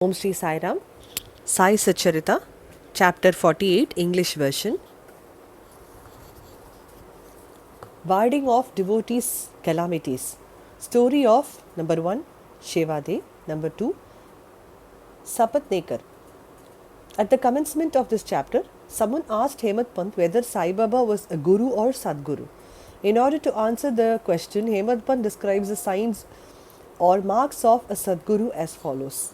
Om Shri Sai Ram, Sai Satcharitha, Chapter 48, English version. Warding off devotees' calamities. Story of number 1, Shevade, number 2, Sapatnekar. At the commencement of this chapter, someone asked Hemant Pant whether Sai Baba was a guru or Sadguru. In order to answer the question, Hemant Pant describes the signs or marks of a Sadguru as follows.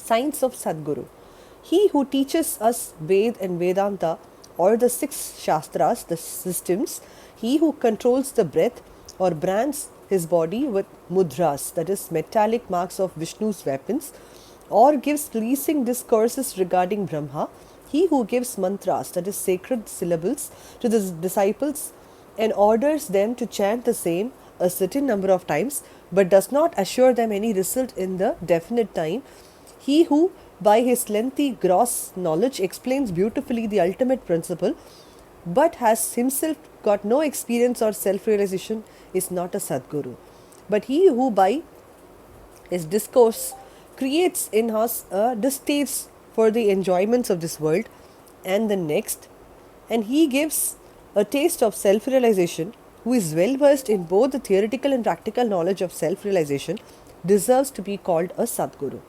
Signs of Sadguru. He who teaches us Ved and Vedanta or the six Shastras, the systems, he who controls the breath or brands his body with mudras, that is, metallic marks of Vishnu's weapons, or gives pleasing discourses regarding Brahma, he who gives mantras, that is, sacred syllables, to the disciples and orders them to chant the same a certain number of times, but does not assure them any result in the definite time. He who, by his lengthy gross knowledge, explains beautifully the ultimate principle, but has himself got no experience or self-realization, is not a Sadguru. But he who, by his discourse, creates in us a distaste for the enjoyments of this world and the next, and he gives a taste of self-realization, who is well versed in both the theoretical and practical knowledge of self-realization, deserves to be called a Sadguru.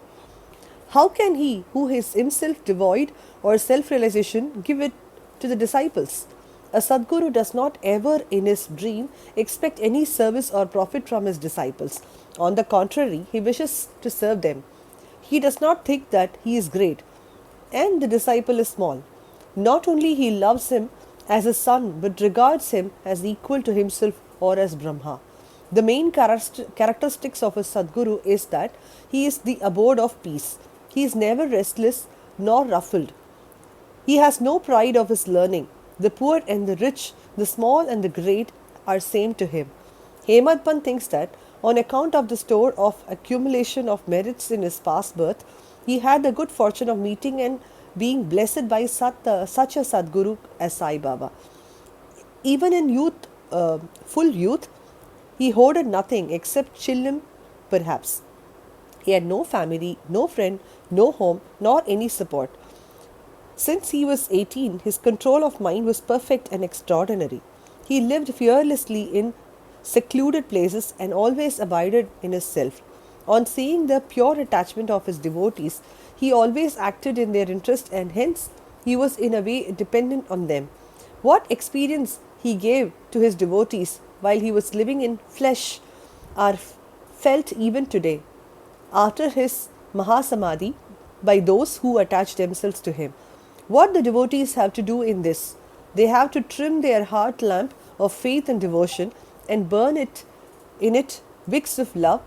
How can he, who is himself devoid or self-realization, give it to the disciples? A Sadguru does not ever in his dream expect any service or profit from his disciples. On the contrary, he wishes to serve them. He does not think that he is great and the disciple is small. Not only he loves him as a son, but regards him as equal to himself or as Brahma. The main characteristics of a Sadguru is that he is the abode of peace. He is never restless nor ruffled. He has no pride of his learning. The poor and the rich, the small and the great are same to him. Hemant Pant thinks that on account of the store of accumulation of merits in his past birth, he had the good fortune of meeting and being blessed by such a Sadguru as Sai Baba. Even in youth, full youth, he hoarded nothing except chillum, perhaps. He had no family, no friend, no home, nor any support. Since he was 18, his control of mind was perfect and extraordinary. He lived fearlessly in secluded places and always abided in his self. On seeing the pure attachment of his devotees, he always acted in their interest, and hence he was in a way dependent on them. What experience he gave to his devotees while he was living in flesh are felt even today, after his Mahasamadhi, by those who attach themselves to him. What the devotees have to do in this? They have to trim their heart lamp of faith and devotion and burn in it wicks of love.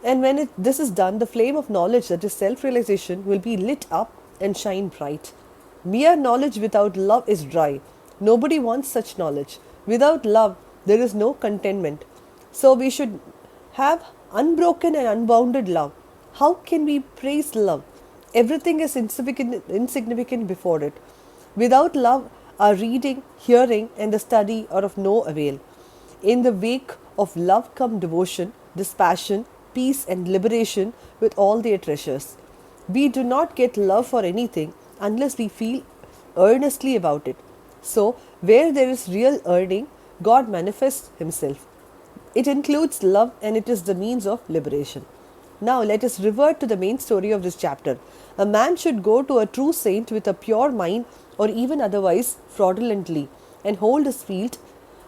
And when this is done, the flame of knowledge, that is self-realization, will be lit up and shine bright. Mere knowledge without love is dry. Nobody wants such knowledge. Without love, there is no contentment. So we should have unbroken and unbounded love. How can we praise love? Everything is insignificant before it. Without love, our reading, hearing, and the study are of no avail. In the wake of love come devotion, dispassion, peace, and liberation with all their treasures. We do not get love for anything unless we feel earnestly about it. So, where there is real earning, God manifests Himself. It includes love, and it is the means of liberation. Now let us revert to the main story of this chapter. A man should go to a true saint with a pure mind, or even otherwise fraudulently, and hold his feet.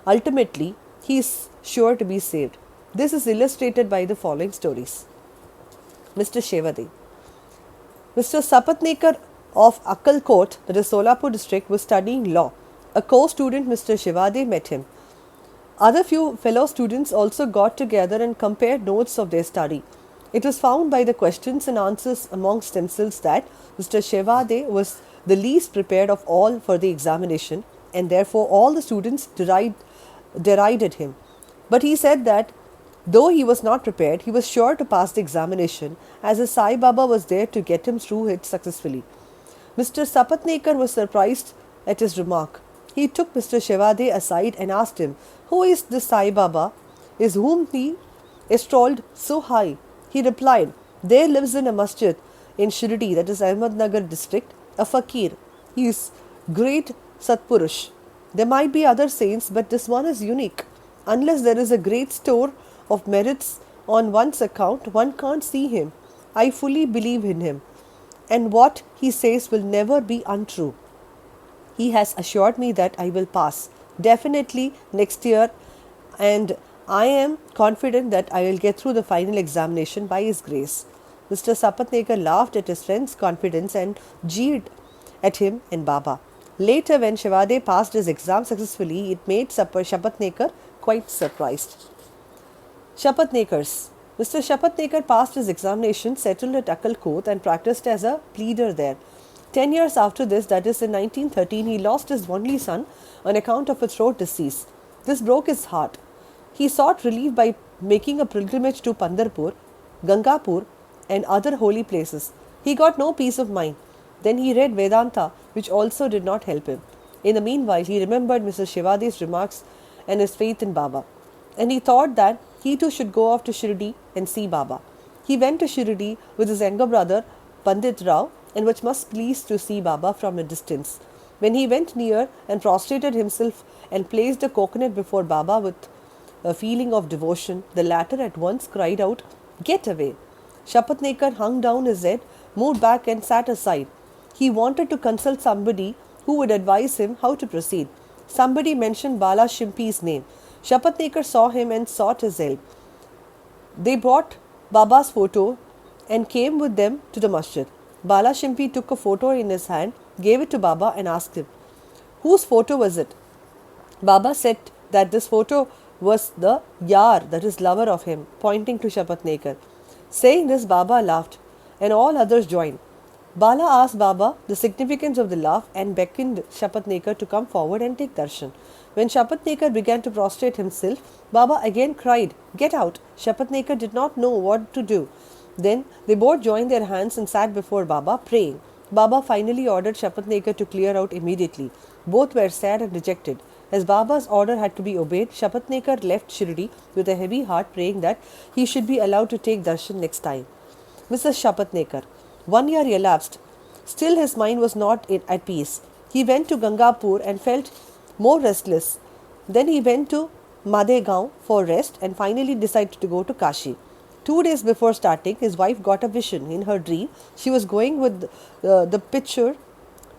Ultimately, he is sure to be saved. This is illustrated by the following stories. Mr. Shevade. Mr. Sapatnekar of Akkalkot, that is Solapur district, was studying law. A co-student, Mr. Shevade, met him. Other few fellow students also got together and compared notes of their study. It was found by the questions and answers amongst themselves that Mr. Shevade was the least prepared of all for the examination, and therefore all the students derided him. But he said that though he was not prepared, he was sure to pass the examination, as his Sai Baba was there to get him through it successfully. Mr. Sapatnekar was surprised at his remark. He took Mr. Shevade aside and asked him, "Who is this Sai Baba, is whom he extolled so high?" He replied, There lives in a masjid in Shirdi, that is Ahmednagar district, a fakir. He is great Satpurush. There might be other saints, but this one is unique. Unless there is a great store of merits on one's account, one can't see him. I fully believe in him, and what he says will never be untrue. He has assured me that I will pass definitely next year, and I am confident that I will get through the final examination by His grace. Mr. Sapatnekar laughed at his friend's confidence and jeered at him and Baba. Later, when Shivade passed his exam successfully, it made Shapatnekar quite surprised. Shapatnekars. Mr. Shapatnekar passed his examination, settled at Akkalkot, and practiced as a pleader there. 10 years after this, that is in 1913, he lost his only son on account of a throat disease. This broke his heart. He sought relief by making a pilgrimage to Pandarpur, Gangapur, and other holy places. He got no peace of mind. Then he read Vedanta, which also did not help him. In the meanwhile, he remembered Mr. Shivade's remarks and his faith in Baba, and he thought that he too should go off to Shirdi and see Baba. He went to Shirdi with his younger brother, Pandit Rao, and was much pleased to see Baba from a distance. When he went near and prostrated himself and placed a coconut before Baba with a feeling of devotion, the latter at once cried out, "Get away!" Shapatnekar hung down his head, moved back and sat aside. He wanted to consult somebody who would advise him how to proceed. Somebody mentioned Bala Shimpi's name. Shapatnekar saw him and sought his help. They brought Baba's photo and came with them to the masjid. Bala Shimpi took a photo in his hand, gave it to Baba and asked him, "Whose photo was it?" Baba said that this photo was the Yar, that is lover of him, pointing to Shapatnekar. Saying this, Baba laughed, and all others joined. Bala asked Baba the significance of the laugh and beckoned Shapatnekar to come forward and take darshan. When Shapatnekar began to prostrate himself, Baba again cried, "Get out!" Shapatnekar did not know what to do. Then they both joined their hands and sat before Baba, praying. Baba finally ordered Shapatnekar to clear out immediately. Both were sad and dejected. As Baba's order had to be obeyed, Shapatnekar left Shirdi with a heavy heart, praying that he should be allowed to take darshan next time. Mrs. Shapatnekar. 1 year elapsed. Still his mind was not at peace. He went to Gangapur and felt more restless. Then he went to Madegaon for rest and finally decided to go to Kashi. 2 days before starting, his wife got a vision. In her dream, she was going with the pitcher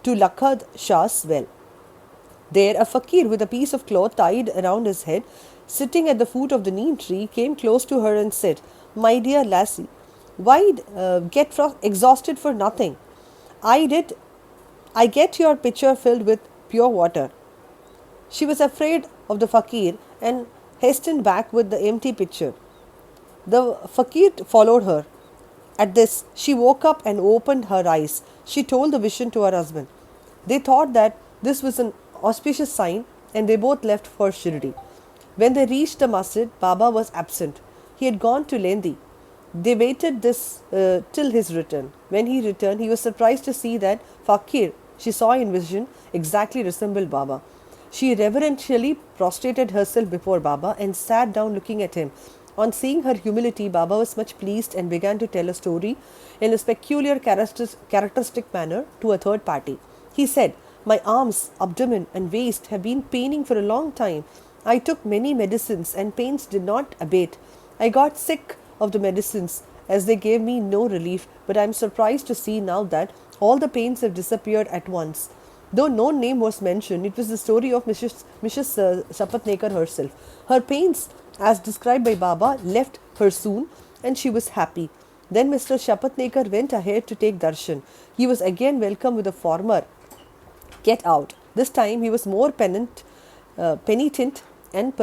to Lakhad Shah's well. There, a fakir with a piece of cloth tied around his head, sitting at the foot of the neem tree, came close to her and said, "My dear lassie, why get exhausted for nothing? I get your pitcher filled with pure water." She was afraid of the fakir and hastened back with the empty pitcher. The fakir followed her. At this, she woke up and opened her eyes. She told the vision to her husband. They thought that this was an auspicious sign, and they both left for Shirdi. When they reached the masjid, Baba was absent. He had gone to Lendi. They waited till his return. When he returned, he was surprised to see that fakir she saw in vision exactly resembled Baba. She reverentially prostrated herself before Baba and sat down looking at him. On seeing her humility, Baba was much pleased and began to tell a story in his peculiar characteristic manner to a third party. He said, "My arms, abdomen and waist have been paining for a long time. I took many medicines and pains did not abate. I got sick of the medicines as they gave me no relief, but I am surprised to see now that all the pains have disappeared at once." Though no name was mentioned, it was the story of Mrs. Shapatnekar herself. Her pains, as described by Baba, left her soon and she was happy. Then Mr. Shapatnekar went ahead to take darshan. He was again welcomed with a former "Get out." This time he was more penitent and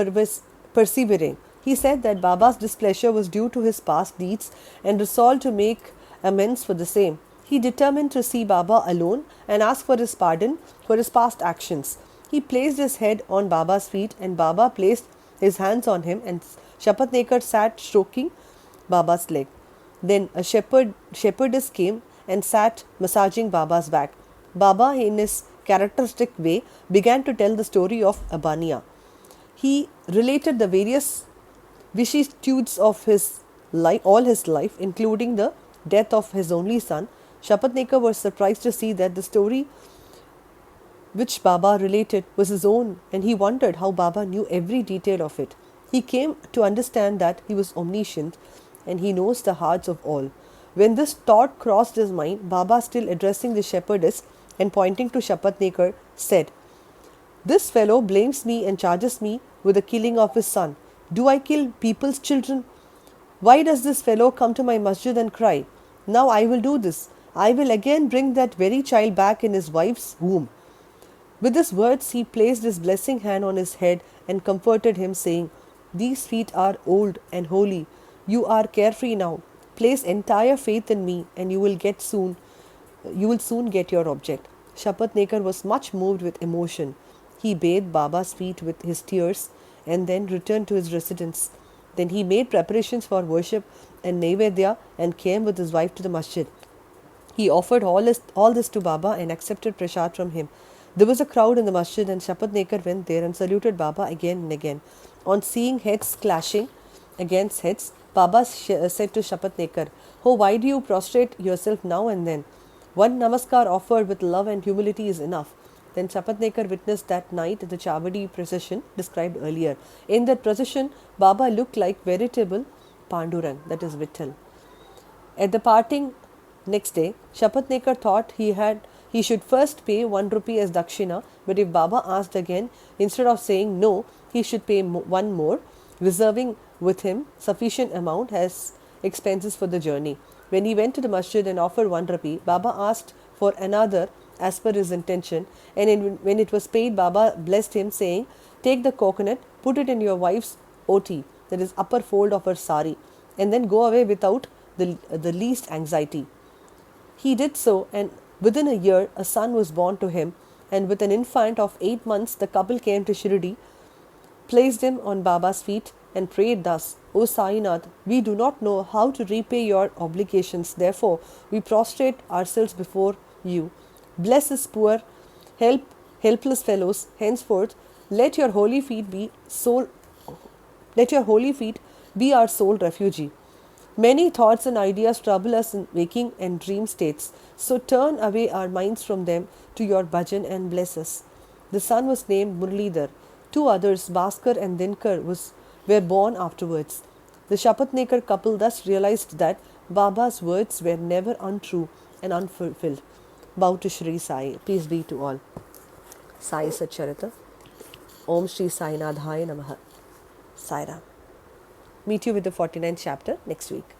persevering. He said that Baba's displeasure was due to his past deeds and resolved to make amends for the same. He determined to see Baba alone and ask for his pardon for his past actions. He placed his head on Baba's feet and Baba placed his hands on him, and Shapatnekar sat stroking Baba's leg. Then a shepherdess came and sat massaging Baba's back. Baba, in his characteristic way, began to tell the story of Abania. He related the various vicissitudes of his life, all his life, including the death of his only son, Shapatnekar was surprised to see that the story which Baba related was his own, and he wondered how Baba knew every detail of it. He came to understand that he was omniscient and he knows the hearts of all. When this thought crossed his mind, Baba, still addressing the shepherdess and pointing to Shapatnekar, said, "This fellow blames me and charges me with the killing of his son. Do I kill people's children? Why does this fellow come to my masjid and cry? Now I will do this. I will again bring that very child back in his wife's womb." With these words, he placed his blessing hand on his head and comforted him, saying, "These feet are old and holy. You are carefree now. Place entire faith in me, and you will soon get your object." Shapatnekar was much moved with emotion. He bathed Baba's feet with his tears and then returned to his residence. Then he made preparations for worship and Naivedya and came with his wife to the masjid. He offered all this to Baba and accepted prasad from him. There was a crowd in the masjid and Shapatnekar went there and saluted Baba again and again. On seeing heads clashing against heads, Baba said to Shapatnekar, "Oh, why do you prostrate yourself now and then? One namaskar offered with love and humility is enough." Then Shapatnekar witnessed that night the Chavadi procession described earlier. In that procession, Baba looked like veritable Pandurang, that is Vittal. At the parting next day, Shapatnekar thought he should first pay 1 rupee as dakshina, but if Baba asked again, instead of saying no, he should pay one more, reserving with him sufficient amount as expenses for the journey. When he went to the masjid and offered 1 rupee, Baba asked for another as per his intention, and when it was paid, Baba blessed him, saying, "Take the coconut, put it in your wife's oti, that is upper fold of her sari, and then go away without the least anxiety." He did so, and within a year a son was born to him, and with an infant of 8 months the couple came to Shirdi, placed him on Baba's feet, and prayed thus, "O Sainath, we do not know how to repay your obligations, therefore we prostrate ourselves before you. Bless us poor, helpless fellows. Henceforth, let your holy feet be our sole refuge. Many thoughts and ideas trouble us in waking and dream states, so turn away our minds from them to your bhajan and bless us." The son was named Murlidhar. 2 others, Bhaskar and Dinkar, were born afterwards. The Shapatnekar couple thus realized that Baba's words were never untrue and unfulfilled. Bow to Shri Sai. Peace be to all. Sai Satcharitha. Om Shri Sai Nadhaya Namaha. Sai Ram. Meet you with the 49th chapter next week.